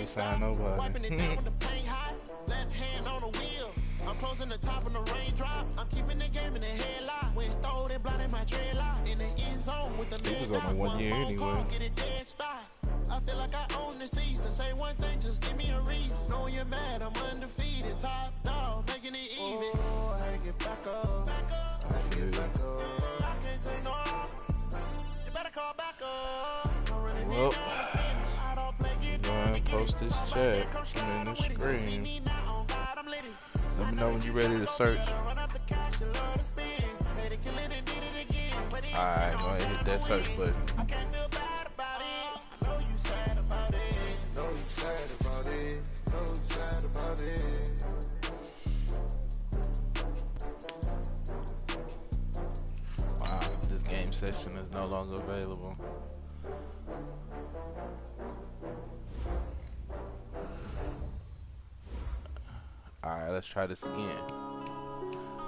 ain't sign nobody. Left hand on the wheel. I'm closing the top of the raindrop. I'm keeping the game in the headlock. When throwed and blinded my dreadlock. In the end zone with the he was on the 1 year anyway. Get it dead stop. I feel like I own the season. Say one thing, just give me a reason. Knowing you're mad, I'm undefeated. Top dog, making it even. Oh, I get back up. I get back up. I can't take no off. You better call back up. Well, go ahead and post this chat and then the screen. Let me know when you're ready to search. Alright, go ahead and hit that search button. Wow, this game session is no longer available. Alright, let's try this again.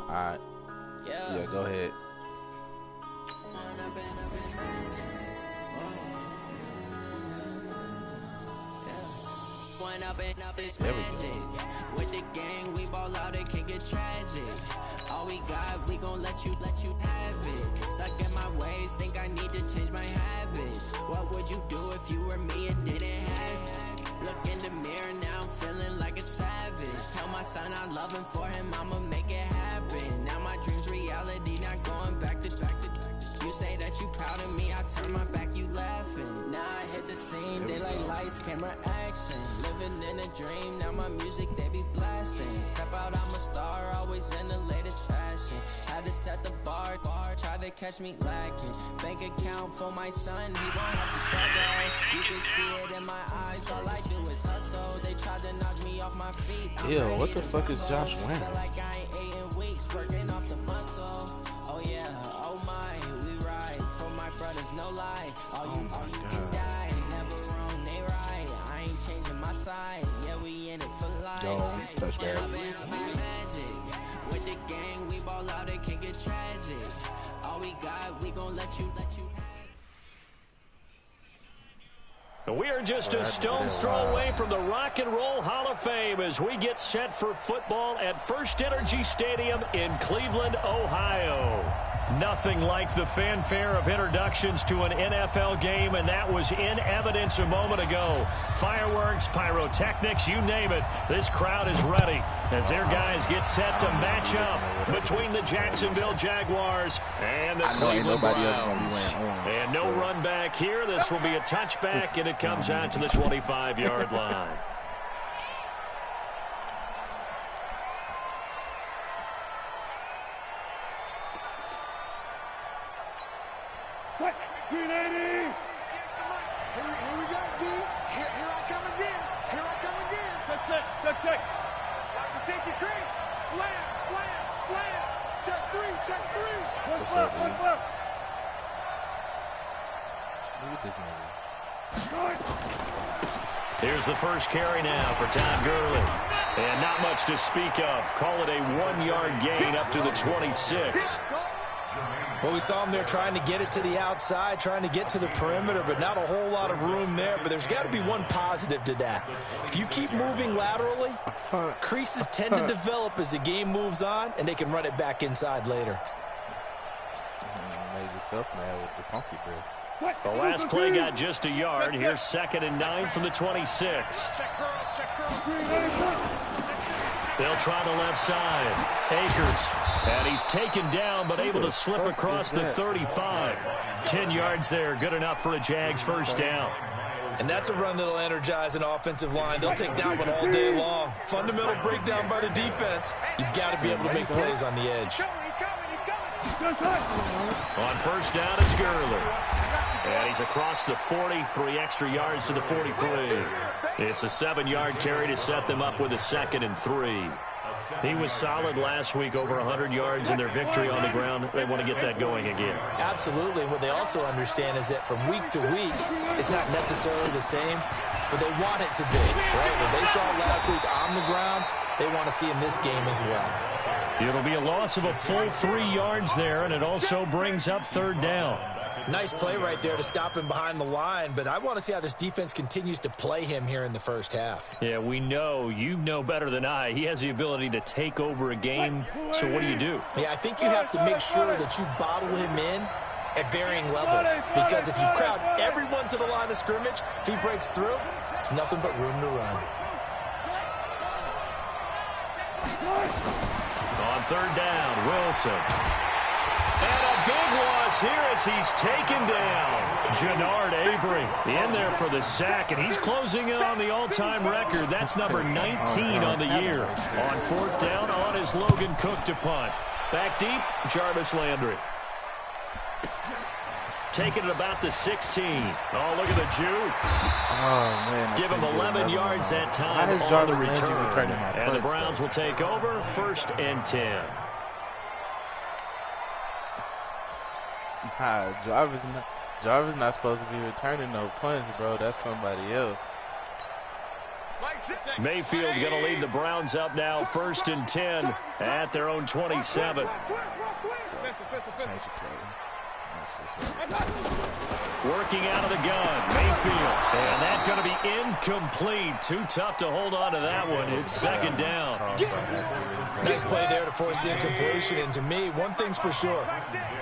Alright. Yeah, go ahead. There we go. With the gang, we ball out, it can get tragic. All we got, we gon' let you have it. Stuck in my ways, think I need to change my habits. What would you do if you were me and didn't have it? Look in the mirror, now I'm feeling like a savage. Tell my son I love him, for him I'ma make it happen. Now my dream's reality, not going back to. You say that you proud of me, I turn my back, you laughing. Now I hit the scene, daylight lights, camera action. Living in a dream, now my music they be blasting. Step out, I'm a star, always in the latest fashion. Had to set the bar, try to catch me lacking. Bank account for my son, he won't have to struggle. You can see it in my eyes, all I do is hustle. They tried to knock me off my feet. Ew, what the fuck is Josh wearing? Feel like I ain't ate in weeks, working off the muscle. Oh yeah, oh my, we ride for my brothers, no lie. All you can die, never wrong, they right. I ain't changing my side, yeah, we in it for life. Touch that. Magic. With the gang, we ball out, it can get tragic. All we got, we gon' let you We are just a stone's throw away from the Rock and Roll Hall of Fame as we get set for football at First Energy Stadium in Cleveland, Ohio. Nothing like the fanfare of introductions to an NFL game, and that was in evidence a moment ago. Fireworks, pyrotechnics, you name it. This crowd is ready as their guys get set to match up between the Jacksonville Jaguars and the Cleveland Browns. And no run back here. This will be a touchback, and it comes out to the 25-yard line. Green 80! Here we go, D. Here I come again. Here I come again. Check. Watch the safety green. Slam. Check three. Look left. Look at this nigga. Here's the first carry now for Todd Gurley. And not much to speak of. Call it a 1-yard gain up to the 26. Well, we saw him there trying to get it to the outside, trying to get to the perimeter, but not a whole lot of room there. But there's got to be one positive to that. If you keep moving laterally, creases tend to develop as the game moves on, and they can run it back inside later. Made yourself mad with the funky breath. The last play got just a yard. Here's 2nd and 9 from the 26. Check curls. They'll try the left side. Akers. And he's taken down, but able to slip across the 35. 10 yards there. Good enough for a Jags first down. And that's a run that'll energize an offensive line. They'll take that one all day long. Fundamental breakdown by the defense. You've got to be able to make plays on the edge. On first down, it's Gurley. And he's across the 40, 3 extra yards to the 43. It's a 7-yard carry to set them up with a 2nd and 3. He was solid last week, over 100 yards in their victory on the ground. They want to get that going again. Absolutely. What they also understand is that from week to week, it's not necessarily the same, but they want it to be, right? What they saw last week on the ground, they want to see in this game as well. It'll be a loss of a full 3 yards there, and it also brings up 3rd down. Nice play right there to stop him behind the line, but I want to see how this defense continues to play him here in the first half. Yeah, we know. You know better than I. He has the ability to take over a game, so what do? Yeah, I think you have to make sure that you bottle him in at varying levels, because if you crowd everyone to the line of scrimmage, if he breaks through, there's nothing but room to run. On third down, Wilson. And a big loss here as he's taken down. Jannard Avery in there for the sack, and he's closing in on the all-time record. That's number 19 on the year. On fourth down, on is Logan Cook to punt. Back deep, Jarvis Landry. Taking it about the 16. Oh, look at the juke. Oh, man. Give him 11 yards that time on the return. And the Browns will take over, 1st and 10. Jarvis not supposed to be returning no punts, bro. That's somebody else. Mayfield going to lead the Browns up now, 1st and 10 at their own 27. Working out of the gun, Mayfield. And that's going to be incomplete. Too tough to hold on to that one. It's 2nd down. Nice play there to force the incompletion. And to me, one thing's for sure.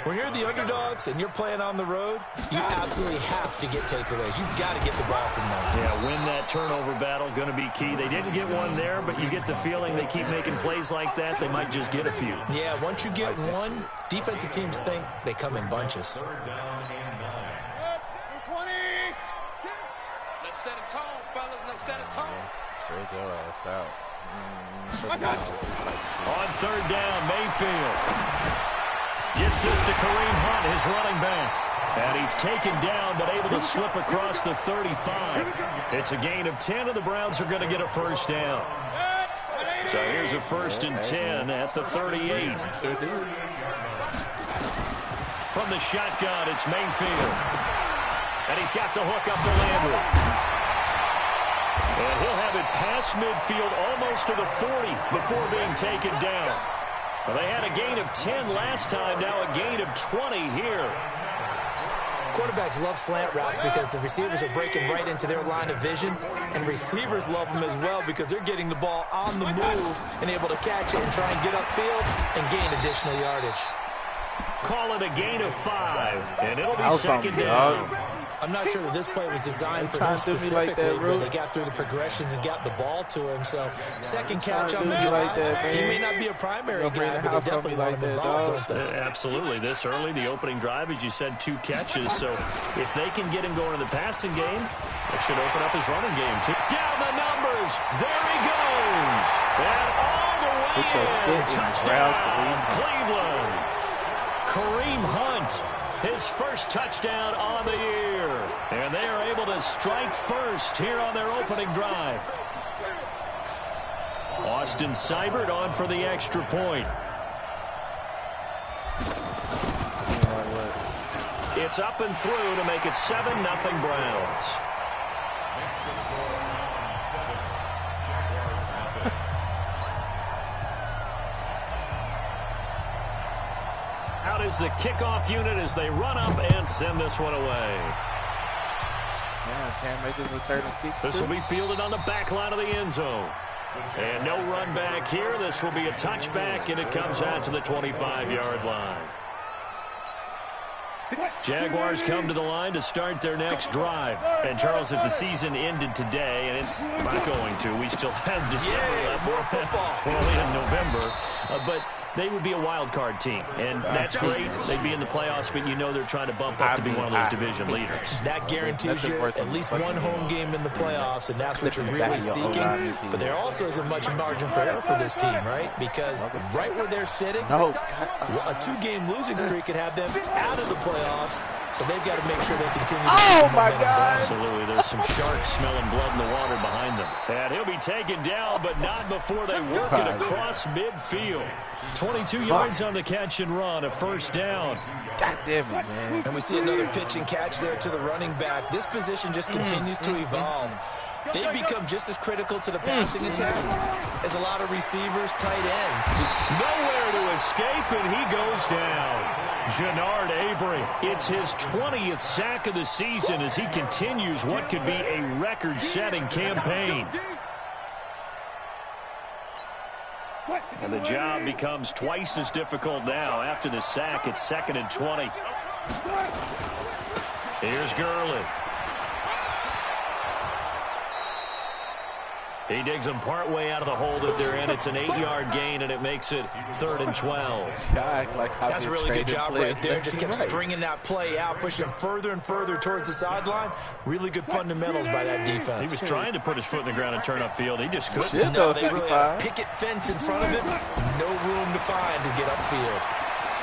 When you're the underdogs and you're playing on the road, you absolutely have to get takeaways. You've got to get the ball from them. Yeah, win that turnover battle, going to be key. They didn't get one there, but you get the feeling they keep making plays like that, they might just get a few. Yeah, once you get one, defensive teams think they come in bunches. Let's set a tone, fellas. Let's set a tone. Straight your ass out. On third down, Mayfield gets this to Kareem Hunt, his running back. And he's taken down, but able to slip across the 35. It's a gain of 10, and the Browns are going to get a 1st down. So here's a 1st and 10 at the 38. From the shotgun, it's Mayfield. And he's got the hook up to Landry. And he'll have it past midfield, almost to the 40, before being taken down. Well, they had a gain of 10 last time, now a gain of 20 here. Quarterbacks love slant routes because the receivers are breaking right into their line of vision, and receivers love them as well because they're getting the ball on the move and able to catch it and try and get upfield and gain additional yardage. Call it a gain of 5, and it'll be 2nd down. I'm not sure that this play was designed for him specifically, but they got through the progressions and got the ball to him. So, second catch on the drive. He may not be a primary guy, but they definitely want him involved, don't they? Absolutely. This early, the opening drive, as you said, 2 catches. So, if they can get him going in the passing game, that should open up his running game, too. Down the numbers. There he goes. And all the way in. Touchdown, Cleveland. Kareem Hunt. His first touchdown on the year. And they are able to strike first here on their opening drive. Austin Seibert on for the extra point. It's up and through to make it 7-0 Browns. Out is the kickoff unit as they run up and send this one away. Yeah, can't make this a 30 kick. This will be fielded on the back line of the end zone. And no run back here. This will be a touchback, and it comes out to the 25-yard line. Jaguars come to the line to start their next drive. And, Charles, if the season ended today, and it's not going to, we still have December left. More football. Well, only in November. But they would be a wild card team, and that's great. They'd be in the playoffs, but you know they're trying to bump up to be one of those division leaders. That guarantees you at least one home game in the playoffs, and that's what you're really seeking. But there also isn't much margin for error for this team, right? Because right where they're sitting, a 2-game losing streak could have them out of the playoffs, so they've got to make sure they continue to Oh, my God. Absolutely. There's some sharks smelling blood in the water behind them. And he'll be taken down, but not before they work it across midfield. 22 yards on the catch and run, a 1st down. God damn it, man. And we see another pitch and catch there to the running back. This position just continues to evolve. They become just as critical to the passing attack as a lot of receivers, tight ends. Nowhere to escape, and he goes down. Jannard Avery, it's his 20th sack of the season as he continues what could be a record-setting campaign. And the job becomes twice as difficult now. After the sack, it's 2nd and 20. Here's Gurley. He digs them partway out of the hole that they're in. It's an 8-yard gain, and it makes it 3rd and 12. That's a really good job right there. Just kept stringing that play out, pushing him further and further towards the sideline. Really good fundamentals by that defense. He was trying to put his foot in the ground and turn upfield. He just couldn't. No, they really had a picket fence in front of him. No room to find to get upfield.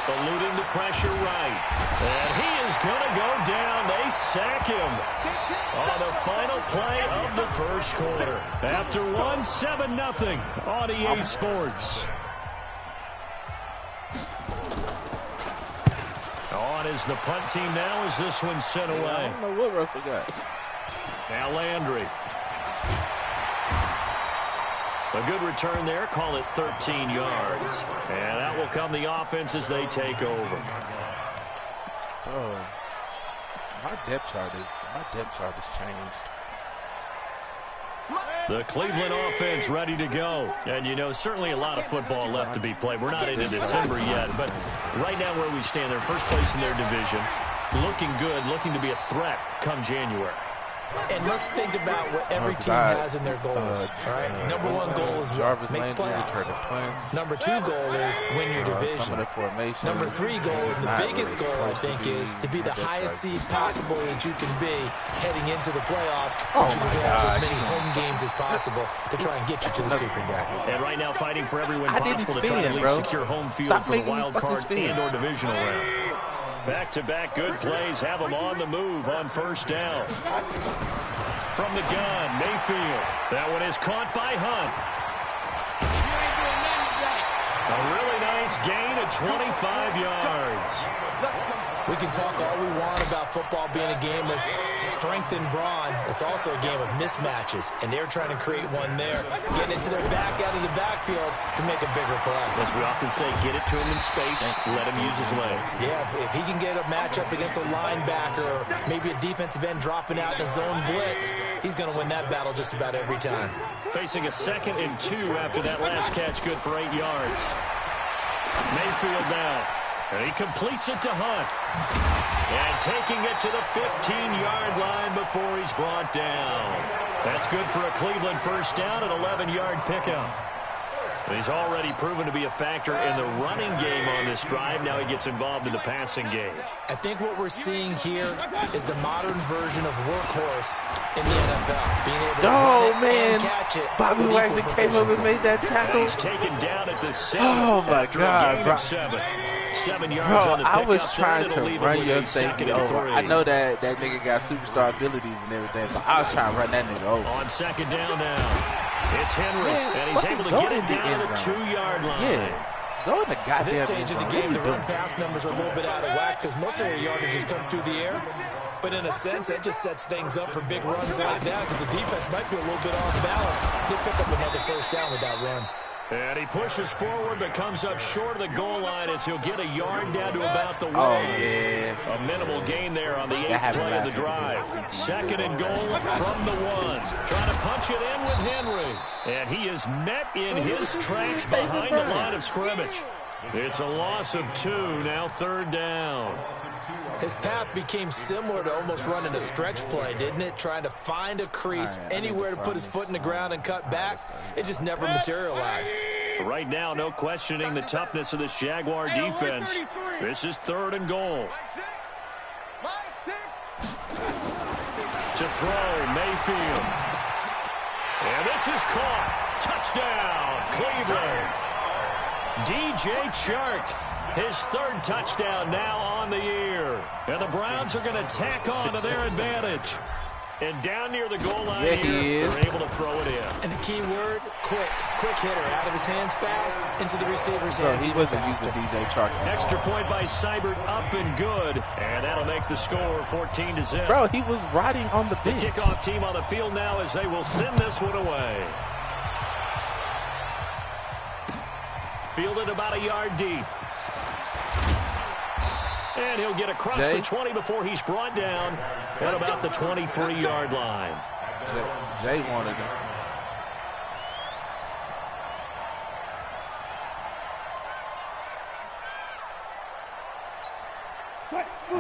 Eluding the pressure right. And he is going to go down. They sack him on the final play of the first quarter. After 7-0 on EA Sports. On is the punt team now as this one's sent away. I don't know what Russell got. Now Landry. A good return there. Call it 13 yards. And that will come the offense as they take over. Oh, my depth chart has changed. The Cleveland offense ready to go. And, you know, certainly a lot of football left to be played. We're not into December yet, but right now where we stand, they're first place in their division. Looking good, looking to be a threat come January. And let's think about what every team has in their goals. All right, number 1 goal is make the playoffs. Number 2 goal is win your division. Number 3 goal, and the biggest goal, I think, is to be the highest seed possible that you can be heading into the playoffs, so you can have as many home games as possible to try and get you to the Super Bowl. And right now, fighting for every win possible to try to at least secure home field for the wild card and/or divisional round. Back-to-back good plays have them on the move on first down. From the gun, Mayfield. That one is caught by Hunt. A really nice gain of 25 yards. We can talk all we want about football being a game of strength and brawn. It's also a game of mismatches, and they're trying to create one there, getting it to their back out of the backfield to make a bigger play. As we often say, get it to him in space, let him use his leg. Yeah, if he can get a matchup against a linebacker or maybe a defensive end dropping out in a zone blitz, he's going to win that battle just about every time. Facing a 2nd and 2 after that last catch, good for 8 yards. Mayfield now. And he completes it to Hunt. And taking it to the 15-yard line before he's brought down. That's good for a Cleveland first down, an 11-yard pickup. He's already proven to be a factor in the running game on this drive. Now he gets involved in the passing game. I think what we're seeing here is the modern version of workhorse in the NFL. Being able to run it and catch it. Bobby Wagner came up and made that tackle. He's taken down at the 7. Oh, my God, bro. 7 yards on the I was pickup, trying to run your safety over. I know that nigga got superstar abilities and everything, but I was trying to run that nigga over. On 2nd down now. It's Henry, and he's able to get it down to the 2-yard line. Yeah. Go in the goddamn At this stage of the game, the run-pass numbers are a little bit out of whack because most of their yardage has come through the air. But in a sense, that just sets things up for big runs like that because the defense might be a little bit off balance. They pick up another first down with that run. And he pushes forward but comes up short of the goal line as he'll get a yard down to about the 1. Oh, yeah. A minimal gain there on the 8th play of the drive. 2nd and goal from the 1. Trying to punch it in with Henry. And he is met in his tracks behind the line of scrimmage. It's a loss of 2, now 3rd down. His path became similar to almost running a stretch play, didn't it? Trying to find a crease, anywhere to put his foot in the ground and cut back. It just never materialized. Right now, no questioning the toughness of this Jaguar defense. This is 3rd and goal. To throw, Mayfield. And this is caught. Touchdown, Cleveland. DJ Chark, his 3rd touchdown now on the year. And the Browns are going to tack on to their advantage. And down near the goal line here, they're able to throw it in. And the key word, quick. Quick hitter. Out of his hands fast, into the receiver's hands. He wasn't using DJ Chark. Extra point by Seibert, up and good. And that'll make the score 14-0. Bro, he was riding on the bench. The kickoff team on the field now as they will send this one away. Fielded about a yard deep. And he'll get across the 20 before he's brought down at about the 23-yard line. Jay wanted it.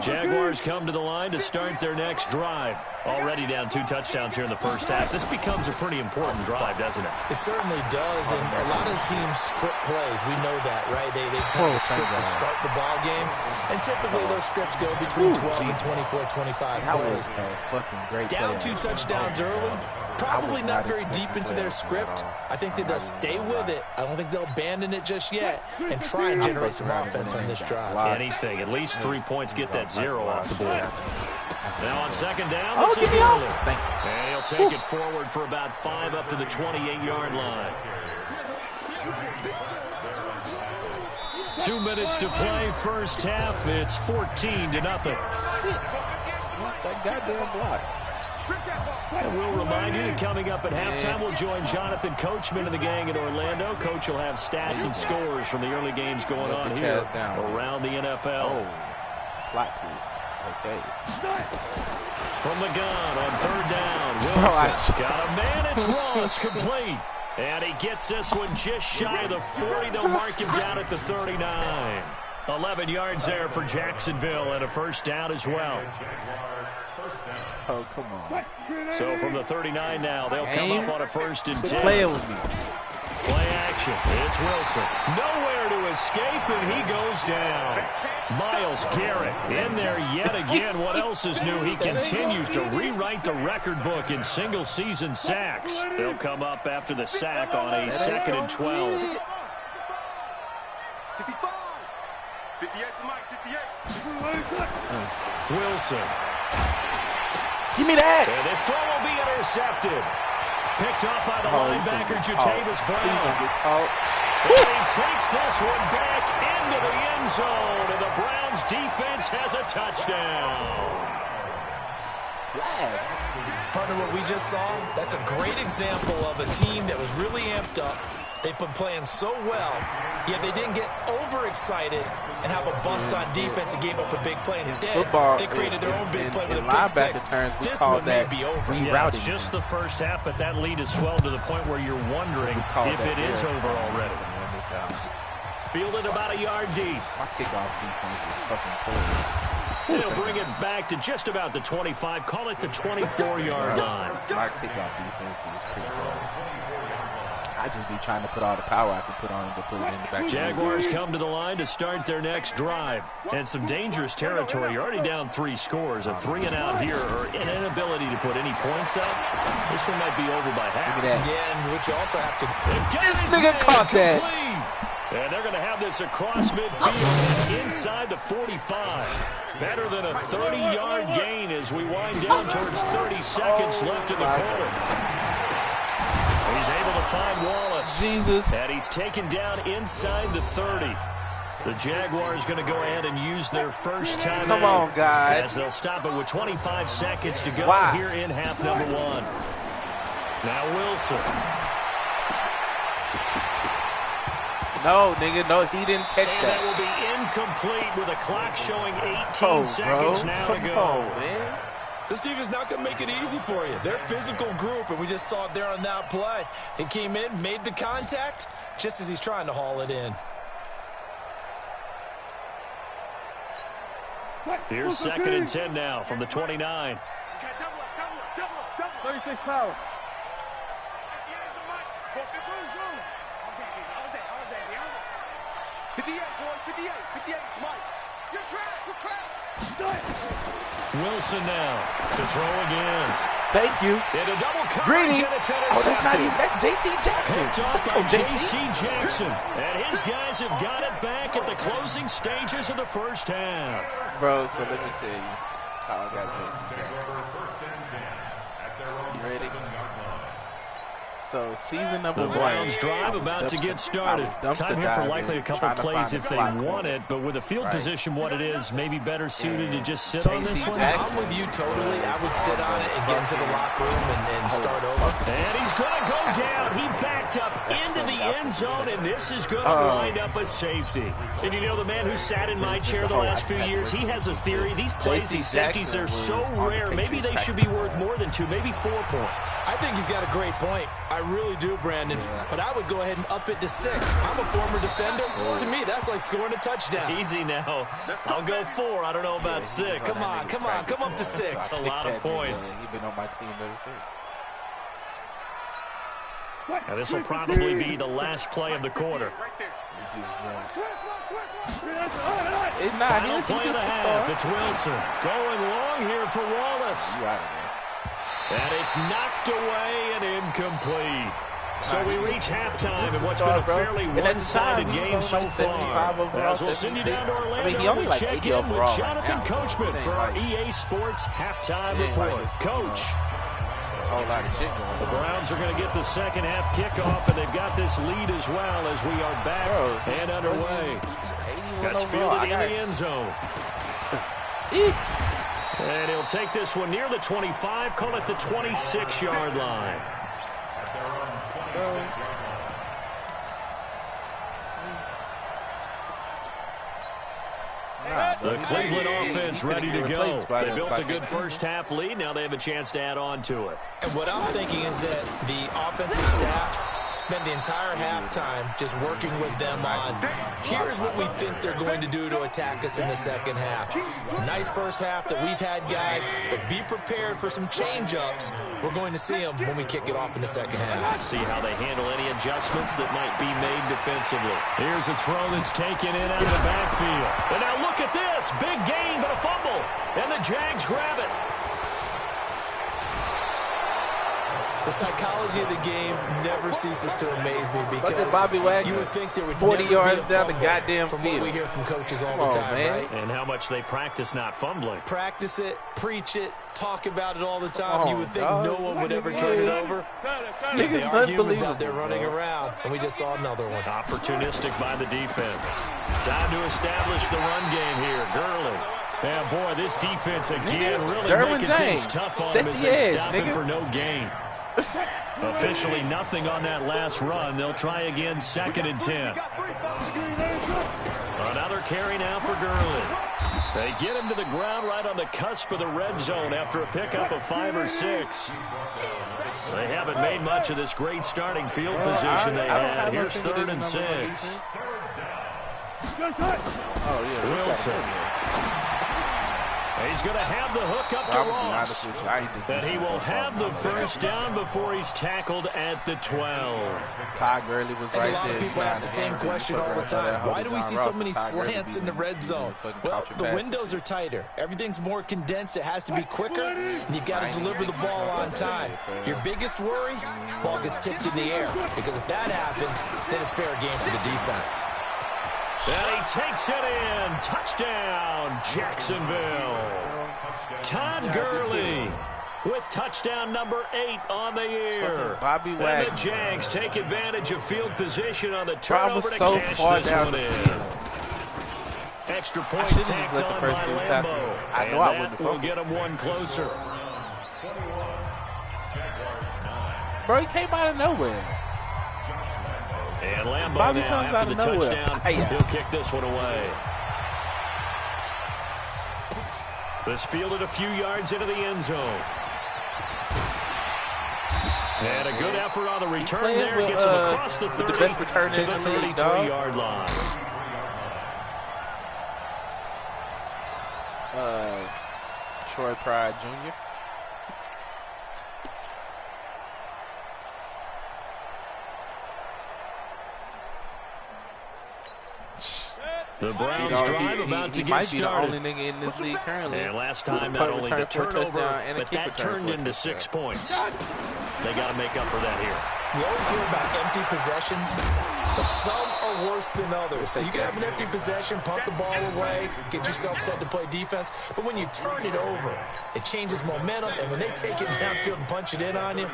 Jaguars come to the line to start their next drive. Already down 2 touchdowns here in the first half. This becomes a pretty important drive, doesn't it? It certainly does, and a lot of the teams script plays. We know that, right? They have a script to start the ball game, and typically those scripts go between 12 and 24, 25 plays. Down 2 touchdowns early, probably not very deep into their script. I think that they'll stay with it. I don't think they'll abandon it just yet and try and generate some offense on this drive. Anything, at least 3 points, get that 0 off the board. Now on second down, this is Gurley. And he'll take it forward for about 5 up to the 28-yard line. 2 minutes to play, first half. It's 14-0. That goddamn block. And we'll remind you that coming up at halftime, we'll join Jonathan Coachman and the gang in Orlando. Coach will have stats and scores from the early games going on here around the NFL. Plot twist. Okay. From the gun on third down, Wilson got a man. It's Ross, complete. And he gets this one just shy of the 40. They'll mark him down at the 39. 11 yards there for Jacksonville and a first down as well. Oh, come on. So from the 39 now, they'll come up on a 1st and 10. Play with me. Play action. It's Wilson. Nowhere to escape, and he goes down. Myles Garrett in there yet again. What else is new? He continues to rewrite the record book in single-season sacks. They'll come up after the sack on a 2nd and 12. 55. 58 to Mike, 58. Wilson. Give me that. And this throw will be intercepted. Picked up by the linebacker, Jatavis Brown. And he takes this one back into the end zone, and the Browns defense has a touchdown. Partner, what we just saw, that's a great example of a team that was really amped up. They've been playing so well, yet they didn't get overexcited and have a bust on defense and gave up a big play. Instead, they created their own big play with a pick six. This one may be over. Yeah, it's just the first half, but that lead has swelled to the point where you're wondering if it is over already. Fielded about a yard deep. My kickoff defense is fucking poor. They'll bring it back to just about the 25. Call it the 24-yard line. My kickoff defense is pretty poor. I just be trying to put all the power I can put on to put it in the back. Jaguars come to the line to start their next drive. And some dangerous territory. You're already down 3 scores. A 3-and-out here, or an inability to put any points up. This one might be over by half. Yeah, and which you also have to... This nigga caught that. And they're going to have this across midfield inside the 45. Better than a 30-yard gain as we wind down towards 30 seconds left in the quarter. He's able to find Wallace. Jesus. And he's taken down inside the 30. The Jaguars going to go ahead and use their first timeout. Come on, guys. As they'll stop it with 25 seconds to go here in half number 1. Now Wilson. No, nigga, no, he didn't catch and that. That will be incomplete with a clock showing 18 seconds now to go. Come on, man. This defense not going to make it easy for you. They're a physical group, and we just saw it there on that play. He came in, made the contact, just as he's trying to haul it in. Here's 2nd and 10 now from the 29. 36 power. 58, boy, 58, 58, Mike. You're trapped. Wilson now to throw again. Thank you. In a double coverage, Greedy. and it's Oh, that's not even, that's J.C. Jackson. Picked off by J.C. Jackson. And his guys have got it back at the closing stages of the first half. Bro, so let me tell you how I got J.C. Jackson. You ready? So season number The Browns drive about to get started. Time here for likely a couple plays if they want it, but with the field position what it is, maybe better suited to just sit on this one. I'm with you totally. I would sit on it and get into the locker room and start over. And he's going to go down. He backed up into the end zone, and this is going to wind up a safety. And you know, the man who sat in my chair the last few years, he has a theory. These plays, these safeties, they're so rare. Maybe they should be worth more than 2, maybe 4 points. I think he's got a great point. I really do, Brandon. But I would go ahead and up it to 6. I'm a former defender. To me, that's like scoring a touchdown. Easy now. I'll go 4. I don't know about 6. Come on. Come up to 6. That's a lot of points. He's been on my team ever since. Now, this will probably be the last play of the quarter. It's not Final play of the half. It's Wilson going long here for Wallace. And it's knocked away and incomplete. So we reach halftime in what's been a fairly one-sided game so far. As we'll send you down to Orlando to check in with Jonathan Coachman for our EA Sports Halftime Report. Coach. The Browns are going to get the second half kickoff, and they've got this lead as well as we are back and underway. That's fielded in the end zone. And he'll take this one near the 25, call it the 26-yard line. The Cleveland offense ready to go. They built a good first half lead. Now they have a chance to add on to it. And what I'm thinking is that the offensive staff spent the entire halftime just working with them on, here's what we think they're going to do to attack us in the second half. Nice first half that we've had, guys, but be prepared for some change-ups. We're going to see them when we kick it off in the second half. See how they handle any adjustments that might be made defensively. Here's a throw that's taken in out of the backfield. And now look at this. Big gain, but a fumble. And the Jags grab it. The psychology of the game never ceases to amaze me because you would think there would 40 never yards be a down the fumble goddamn from field. what we hear from coaches all the time, right? And how much they practice not fumbling. Practice it, preach it, talk about it all the time. You would think no one would ever turn it over. Yet there are humans out there running around, and we just saw another one. Opportunistic by the defense. Time to establish the run game here. Gurley. Yeah, boy, this defense again really making things tough on him as they stop him for no gain. Officially nothing on that last run. They'll try again, 2nd and 10. Another carry now for Gurley. They get him to the ground right on the cusp of the red zone after a pickup of 5 or 6. They haven't made much of this great starting field position they had. Here's 3rd and 6. Wilson. He's going to have the hook up to Ross. And he will have the first down before he's tackled at the 12. Todd Gurley was right there. A lot of people ask the same question all the time. Why do we see so many slants in the red zone? Well, the windows are tighter. Everything's more condensed. It has to be quicker, and you've got to deliver the ball on time. Your biggest worry? Ball gets tipped in the air, because if that happens, then it's fair game for the defense. And he takes it in. Touchdown, Jacksonville. Todd Gurley with touchdown number 8 on the year. Bobby and Wagner. the Jags take advantage of field position on the turnover to so cash far this down one the in. field. Extra point tacked on by Lambeau. And that will get him one closer. Bro, he came out of nowhere. And Lambeau Bobby now comes after the out of touchdown, nowhere. he'll kick this one away. This fielded a few yards into the end zone. And a good effort on the return there. Gets him across the 30 to the 33-yard line. Troy Pride Jr. The Browns drive about to get started. He might be the only nigga in this league currently. And last time, not only the turnover, but that turned into 6 points. They got to make up for that here. We always hear about empty possessions, but some more worse than others. So you can have an empty possession, punt the ball away, get yourself set to play defense. But when you turn it over, it changes momentum. And when they take it downfield and punch it in on you,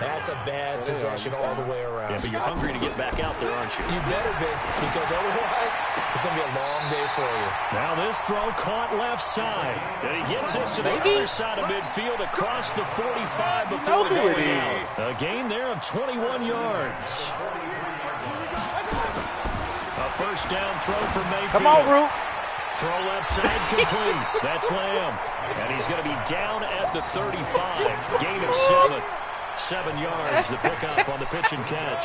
that's a bad possession all the way around. Yeah, but you're hungry to get back out there, aren't you? You better be, because otherwise it's going to be a long day for you. Now this throw caught left side. And he gets this to the other side of midfield across the 45 before going out. A gain there of 21 yards. A first down throw for Mayfield. Come on, Root. Throw left side complete. That's Lamb. And he's going to be down at the 35. Gain of 7. 7 yards, the pickup on the pitch and catch.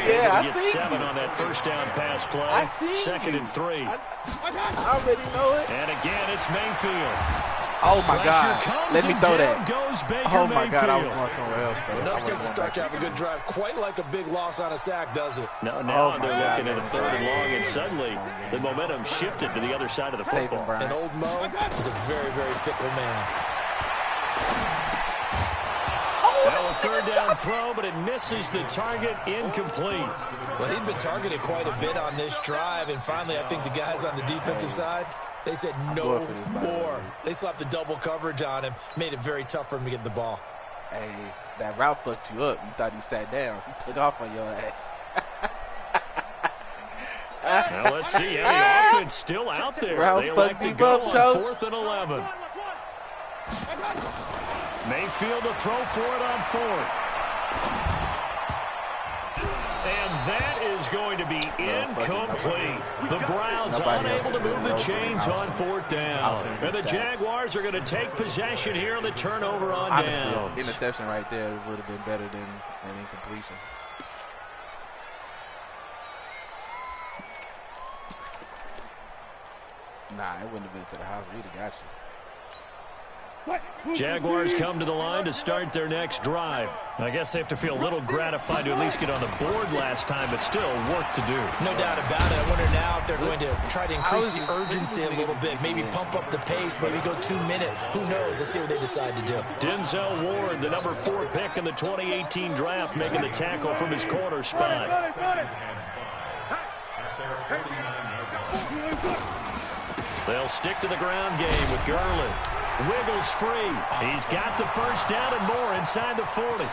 Yeah, I get see 7 on that first down pass play. Second and 3. I already know it. And again, it's Mayfield. Oh, my Pressure God. Let me and throw down that. goes Baker Oh, my God. I was Mayfield. going somewhere else. Bro. Enough takes to start to have a good drive. Quite like a big loss on a sack, does it? No, now Oh, they're my looking God. at a third and long, and suddenly the momentum shifted to the other side of the Save him, football. Brian. And old Mo is a very, very fickle man. Now a third down throw, but it misses the target, incomplete. Well, he'd been targeted quite a bit on this drive, and finally I think the guys on the defensive side, they said no more. They slapped the double coverage on him, made it very tough for him to get the ball. Hey, that route fucked you up. You thought you sat down. You took off on your ass. Now let's see. Yeah, the offense still out there. Ralph They elect fucked to you go up, on Coach. 4th and 11. Mayfield to throw for it on 4th. And that is going to be incomplete. The Browns unable to move the chains on 4th down. And the Jaguars are going to take possession here on the turnover on downs. Interception right there would have been better than an incompletion. Nah, it wouldn't have been to the house. We'd have got you. Jaguars come to the line to start their next drive. I guess they have to feel a little gratified to at least get on the board last time, but still work to do. No doubt about it. I wonder now if they're going to try to increase the urgency a little bit, maybe pump up the pace, maybe go 2-minute. Who knows? Let's see what they decide to do. Denzel Ward, the number 4 pick in the 2018 draft, making the tackle from his corner spot. They'll stick to the ground game with Gurley. Wiggles free. He's got the first down and more inside the 40.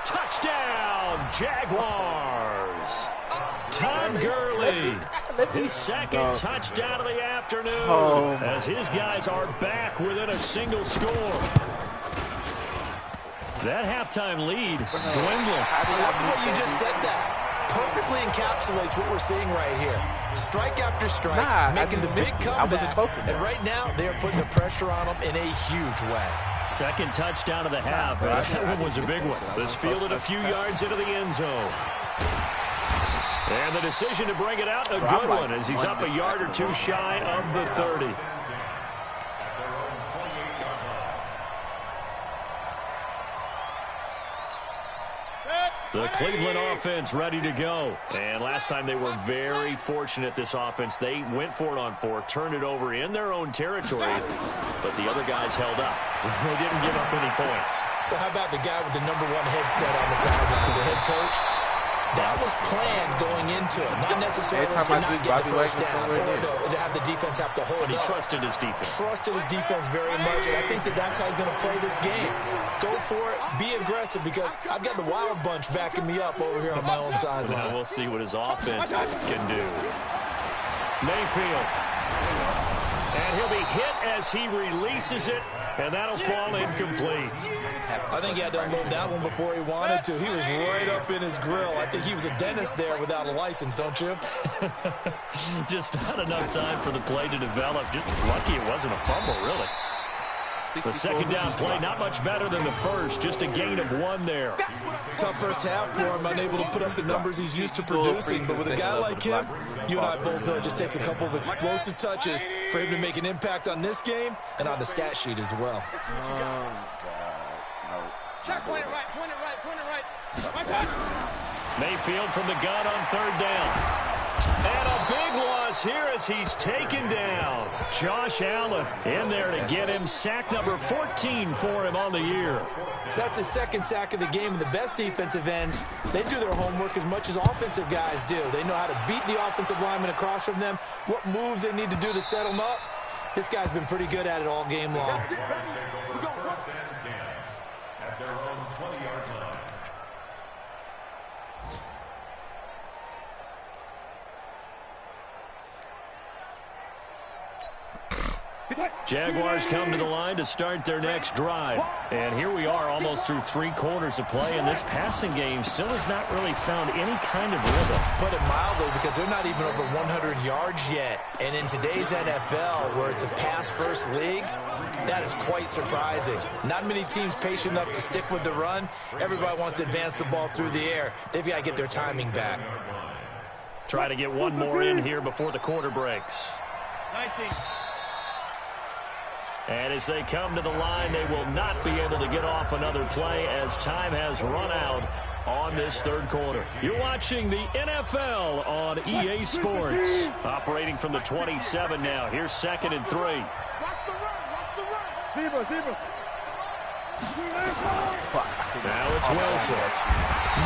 Touchdown, Jaguars. Todd Gurley. His second touchdown of the afternoon as his guys are back within a single score. That halftime lead dwindling. I love the way you just said that. Perfectly encapsulates what we're seeing right here. Strike after strike, making the big comeback. And right now, they are putting the pressure on them in a huge way. Second touchdown of the half. That one was a big one. This fielded a few yards into the end zone. And the decision to bring it out, a good one, as he's up a yard or two shy of the 30. The Cleveland offense ready to go. And last time they were very fortunate, this offense. They went for it on 4, turned it over in their own territory, but the other guys held up. They didn't give up any points. So how about the guy with the number 1 headset on the sideline as a head coach? That was planned going into it, not necessarily to not get the first down or to have the defense have to hold But he up. trusted his defense. Trusted his defense very much, and I think that that's how he's going to play this game. Go for it, be aggressive, because I've got the Wild Bunch backing me up over here on my own sideline. Now we'll see what his offense can do. Mayfield. And he'll be hit as he releases it, and that'll fall incomplete. I think he had to unload that one before he wanted to. He was right up in his grill. I think he was a dentist there without a license, don't you? Just not enough time for the play to develop. Just lucky it wasn't a fumble, really. The second down play, not much better than the first. Just a gain of 1 there. Tough first half for him, unable to put up the numbers he's used to producing. But with a guy like him, you and I both know it just takes a couple of explosive touches for him to make an impact on this game and on the stat sheet as well. Check, point it right, point it right, point it right. Mayfield from the gun on 3rd down. And a big loss here as he's taken down. Josh Allen in there to get him. Sack number 14 for him on the year. That's his second sack of the game. And the best defensive ends, they do their homework as much as offensive guys do. They know how to beat the offensive lineman across from them, what moves they need to do to set them up. This guy's been pretty good at it all game long. Jaguars come to the line to start their next drive. And here we are almost through 3 quarters of play, and this passing game still has not really found any kind of rhythm. Put it mildly, because they're not even over 100 yards yet. And in today's NFL, where it's a pass-first league, that is quite surprising. Not many teams patient enough to stick with the run. Everybody wants to advance the ball through the air. They've got to get their timing back. Try to get one more in here before the quarter breaks. 19. And as they come to the line, they will not be able to get off another play as time has run out on this third quarter. You're watching the NFL on EA Sports. Operating from the 27 now. Here's 2nd and 3. Watch the run. Watch the run. Zebra. Now it's Wilson.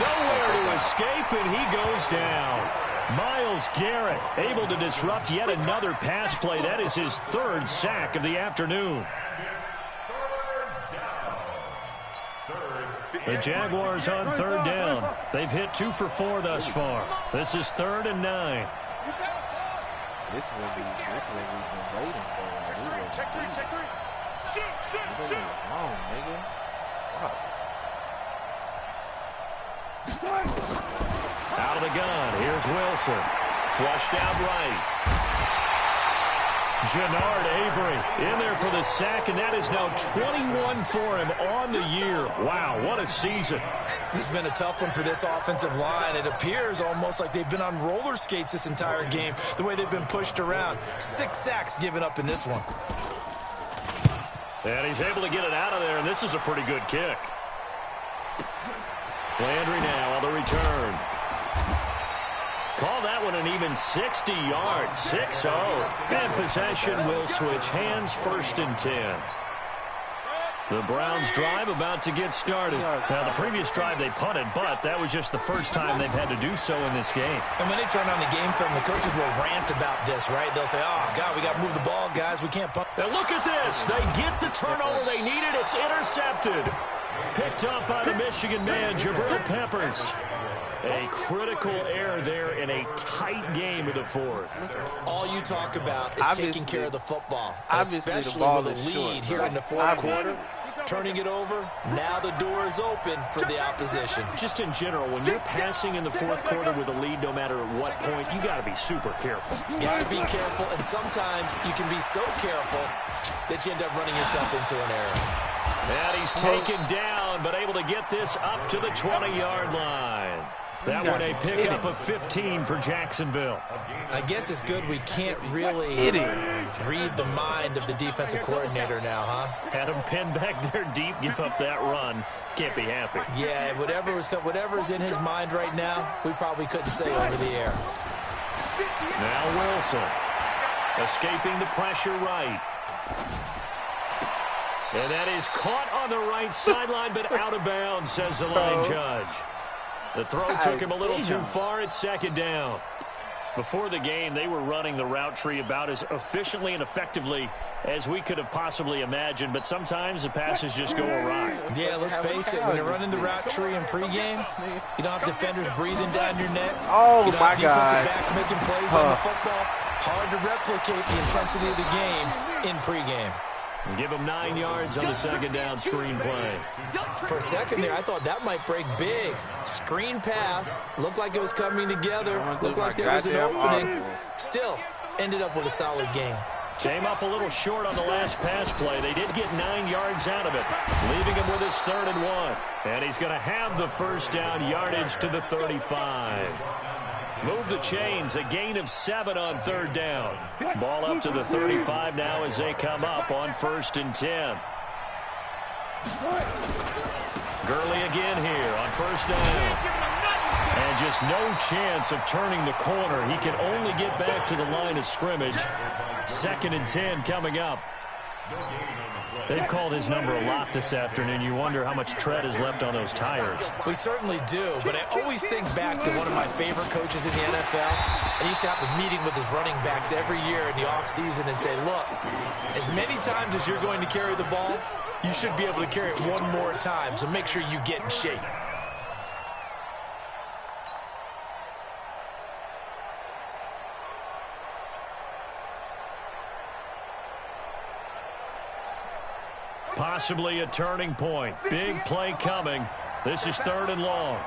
Nowhere to escape, and he goes down. Myles Garrett able to disrupt yet another pass play. That is his 3rd sack of the afternoon. The Jaguars on 3rd down. They've hit 2 for 4 thus far. This is 3rd and 9. This is what we've been waiting for. Check three. Shoot. Wrong, nigga. Out of the gun. Here's Wilson. Flushed out right. Jannard Avery in there for the sack, and that is now 21 for him on the year. Wow, what a season. This has been a tough one for this offensive line. It appears almost like they've been on roller skates this entire game, the way they've been pushed around. 6 sacks given up in this one. And he's able to get it out of there, and this is a pretty good kick. Landry now on the return. Call that one an even 60 yards, 6-0. And possession will switch hands, 1st and 10. The Browns drive about to get started. Now, the previous drive they punted, but that was just the first time they've had to do so in this game. And when they turn on the game film, the coaches will rant about this, right? They'll say, oh, God, we got to move the ball, guys. We can't punt. Now, look at this. They get the turnover they needed. It's intercepted. Picked up by the Michigan man, Jabril Peppers. A critical error there in a tight game of the 4th. All you talk about is taking care of the football, especially with a lead here in the 4th quarter. Turning it over, now the door is open for the opposition. Just in general, when you're passing in the 4th quarter with a lead, no matter at what point, you got to be super careful. Got to be careful, and sometimes you can be so careful that you end up running yourself into an error. And he's taken down, but able to get this up to the 20-yard line. That one a pickup of 15 for Jacksonville. I guess it's good we can't really read the mind of the defensive coordinator now, huh? Had him pinned back there deep, give up that run. Can't be happy. Yeah, whatever's in his mind right now, we probably couldn't say over the air. Now Wilson, escaping the pressure right. And that is caught on the right sideline, but out of bounds, says the line judge. The throw took him a little too far. It's 2nd down. Before the game, they were running the route tree about as efficiently and effectively as we could have possibly imagined, but sometimes the passes just go awry. Yeah, let's face it, when you're running the route tree in pregame, you don't have defenders breathing down your neck. Oh, you don't my have defensive backs making plays on the football. Hard to replicate the intensity of the game in pregame. Give him 9 yards on the 2nd down screen play. For a second there, I thought that might break big. Screen pass. Looked like it was coming together. Looked like there was an opening. Still, ended up with a solid game. Came up a little short on the last pass play. They did get 9 yards out of it, leaving him with his 3rd and 1. And he's going to have the 1st down yardage to the 35. Move the chains, a gain of 7 on 3rd down. Ball up to the 35 now as they come up on 1st and 10. Gurley again here on 1st down. And And just no chance of turning the corner. He can only get back to the line of scrimmage. 2nd and 10 coming up. They've called his number a lot this afternoon. You wonder how much tread is left on those tires. We certainly do, but I always think back to one of my favorite coaches in the NFL. And he used to have a meeting with his running backs every year in the offseason and say, look, as many times as you're going to carry the ball, you should be able to carry it one more time, so make sure you get in shape. Possibly a turning point. Big play coming. This is 3rd and long.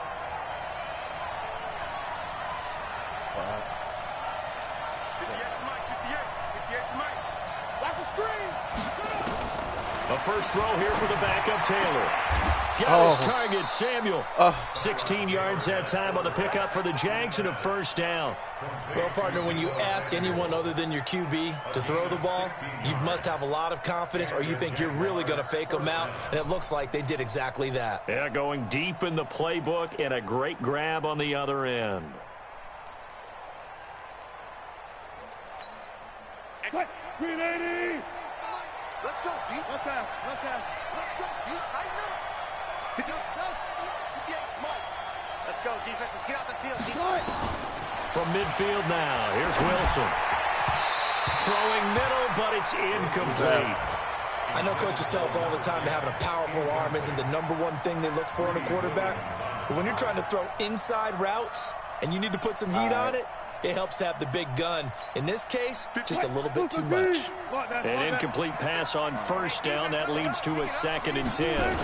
A first throw here for the backup Taylor. Got his target, Samuel. 16 yards that time on the pickup for the Jags and a first down. Well, partner, when you ask anyone other than your QB to throw the ball, you must have a lot of confidence or you think you're really going to fake them out, and it looks like they did exactly that. Yeah, going deep in the playbook and a great grab on the other end. Green 80! Let's go, D. Let's go, D. Tighten up. Let's go, defense. Let's get out the field, D. From midfield now, here's Wilson. Throwing middle, but it's incomplete. I know coaches tell us all the time that having a powerful arm isn't the #1 thing they look for in a quarterback. But when you're trying to throw inside routes and you need to put some heat on it, it helps have the big gun. In this case, just a little bit too much. An incomplete pass on first down. That leads to a 2nd and 10.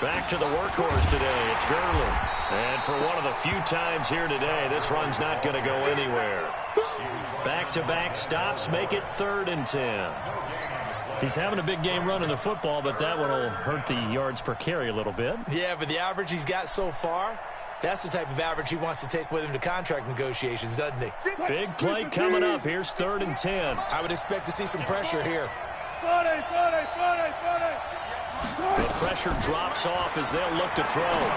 Back to the workhorse today. It's Gurley. And for one of the few times here today, this run's not going to go anywhere. Back-to-back stops make it 3rd and 10. He's having a big game running the football, but that one will hurt the yards per carry a little bit. Yeah, but the average he's got so far, that's the type of average he wants to take with him to contract negotiations, doesn't he? Big play coming up. Here's 3rd and 10. I would expect to see some pressure here. The pressure drops off as they'll look to throw.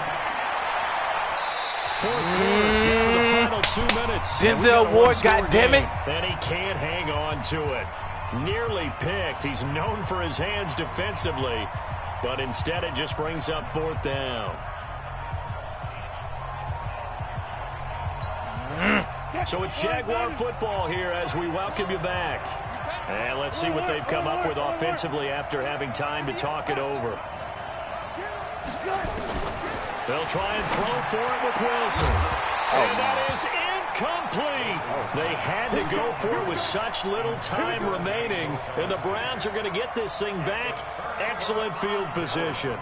4th quarter, down to the final 2 minutes. Denzel Ward, goddammit. And he can't hang on to it. Nearly picked. He's known for his hands defensively, but instead it just brings up 4th down. So it's Jaguar football here as we welcome you back. And let's see what they've come up with offensively after having time to talk it over. They'll try and throw for it with Wilson. And that is incomplete. They had to go for it with such little time remaining. And the Browns are going to get this thing back. Excellent field position.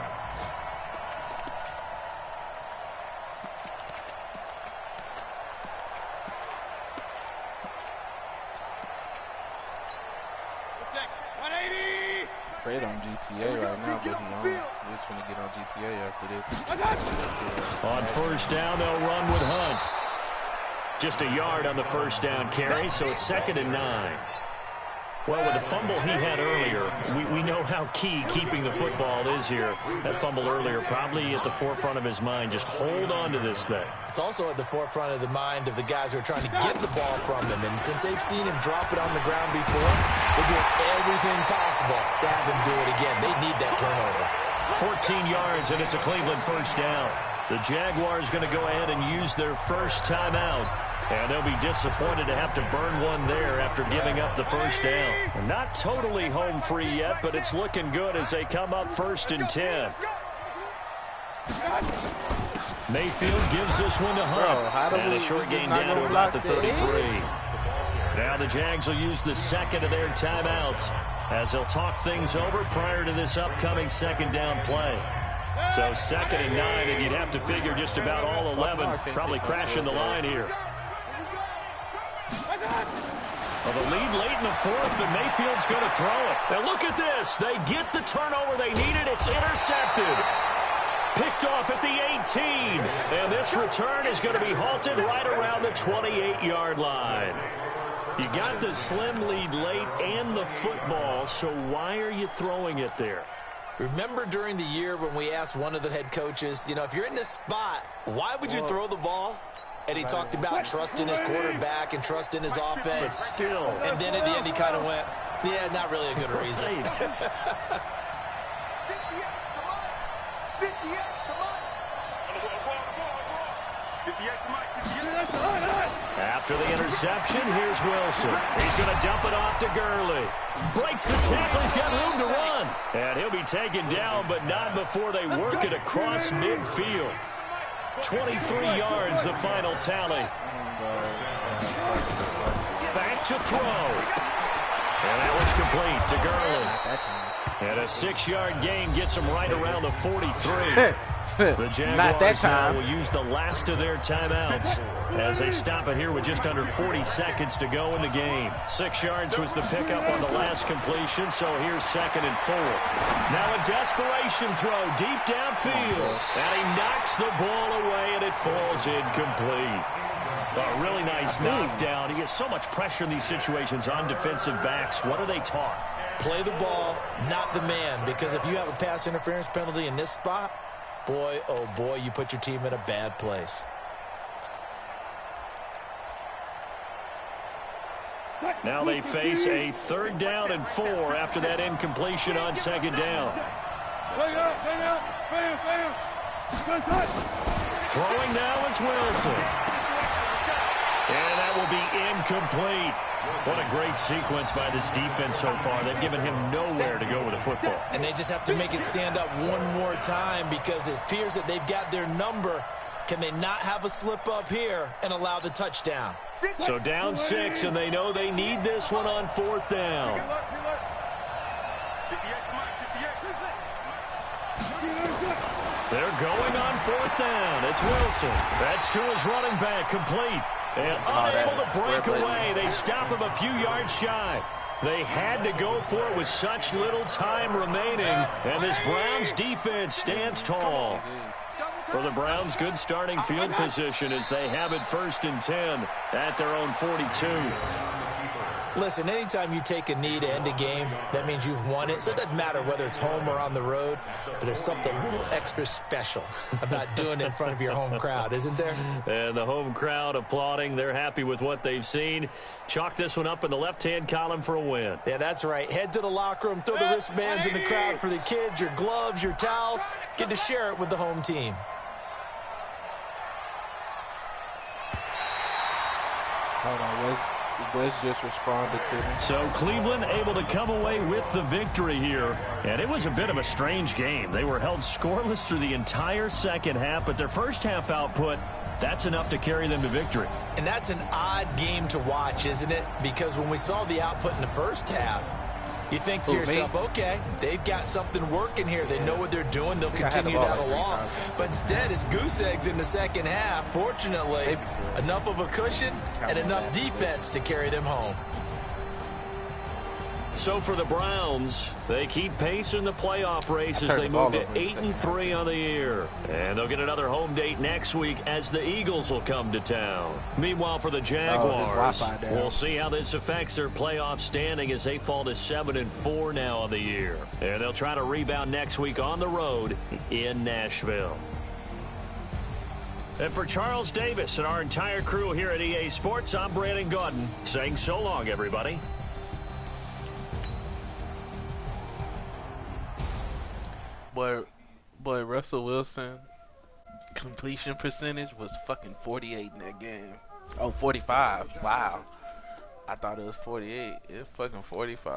Straight on GTA right now, but he's just going to get on GTA after this. On first down, they'll run with Hunt. Just a yard on the first down carry, so it's 2nd and 9. Well, with the fumble he had earlier, we know how key keeping the football is here. That fumble earlier probably at the forefront of his mind. Just hold on to this thing. It's also at the forefront of the mind of the guys who are trying to get the ball from him. And since they've seen him drop it on the ground before, they're doing everything possible to have him do it again. They need that turnover. 14 yards, and it's a Cleveland first down. The Jaguars going to go ahead and use their first timeout. And they'll be disappointed to have to burn one there after giving up the first down. Not totally home free yet, but it's looking good as they come up 1st and 10. Mayfield gives this one to Hunt. And a short gain down to about the 33. Now the Jags will use the 2nd of their timeouts as they'll talk things over prior to this upcoming 2nd down play. So 2nd and 9, and you'd have to figure just about all 11 probably crashing the line here. Well, the lead late in the 4th, but Mayfield's going to throw it. Now look at this. They get the turnover they needed. It's intercepted. Picked off at the 18. And this return is going to be halted right around the 28-yard line. You got the slim lead late and the football, so why are you throwing it there? Remember during the year when we asked one of the head coaches, if you're in this spot, why would you throw the ball? And he talked about trusting his quarterback and trusting his offense. But still. And then at the end he kind of went, yeah, not really a good reason. After the interception, here's Wilson. He's going to dump it off to Gurley. Breaks the tackle. He's got room to run. And he'll be taken down, but not before they work it across midfield. 23 yards, the final tally. Back to throw. And that was complete to Gurley. And a 6-yard gain gets him right around the 43. The Jaguars now will use the last of their timeouts as they stop it here with just under 40 seconds to go in the game. 6 yards was the pickup on the last completion, so here's 2nd and 4. Now a desperation throw deep downfield, and he knocks the ball away, and it falls incomplete. A really nice knockdown. He gets so much pressure in these situations on defensive backs. What are they taught? Play the ball, not the man, because if you have a pass interference penalty in this spot, boy, oh boy, you put your team in a bad place. Now they face a 3rd down and 4 after that incompletion on 2nd down. Throwing now is Wilson. And that will be incomplete. What a great sequence by this defense so far. They've given him nowhere to go with the football. And they just have to make it stand up one more time because it appears that they've got their number. Can they not have a slip up here and allow the touchdown? So down 6, and they know they need this one on 4th down. They're going on 4th down. It's Wilson. That's to his running back, complete. And unable to break away. They stop him a few yards shy. They had to go for it with such little time remaining. And this Browns defense stands tall. For the Browns, good starting field position as they have it 1st and 10 at their own 42. Listen, anytime you take a knee to end a game, that means you've won it. So it doesn't matter whether it's home or on the road, but there's something a little extra special about doing it in front of your home crowd, isn't there? And the home crowd applauding. They're happy with what they've seen. Chalk this one up in the left-hand column for a win. Yeah, that's right. Head to the locker room, throw the wristbands in the crowd for the kids, your gloves, your towels. Get to share it with the home team. Hold on, Wes just responded to me. So Cleveland able to come away with the victory here. And it was a bit of a strange game. They were held scoreless through the entire second half, but their first half output, that's enough to carry them to victory. And that's an odd game to watch, isn't it? Because when we saw the output in the first half, you think to yourself, okay, they've got something working here. They know what they're doing. They'll continue that along. But instead, it's goose eggs in the second half. Fortunately, enough of a cushion and enough defense to carry them home. So for the Browns, they keep pace in the playoff race as they move to 8-3 on the year. And they'll get another home date next week as the Eagles will come to town. Meanwhile, for the Jaguars, we'll see how this affects their playoff standing as they fall to 7-4 now on the year. And they'll try to rebound next week on the road in Nashville. And for Charles Davis and our entire crew here at EA Sports, I'm Brandon Gaudin saying so long, everybody. Boy, Russell Wilson completion percentage was fucking 48 in that game. Oh, 45. Wow. I thought it was 48. It's fucking 45.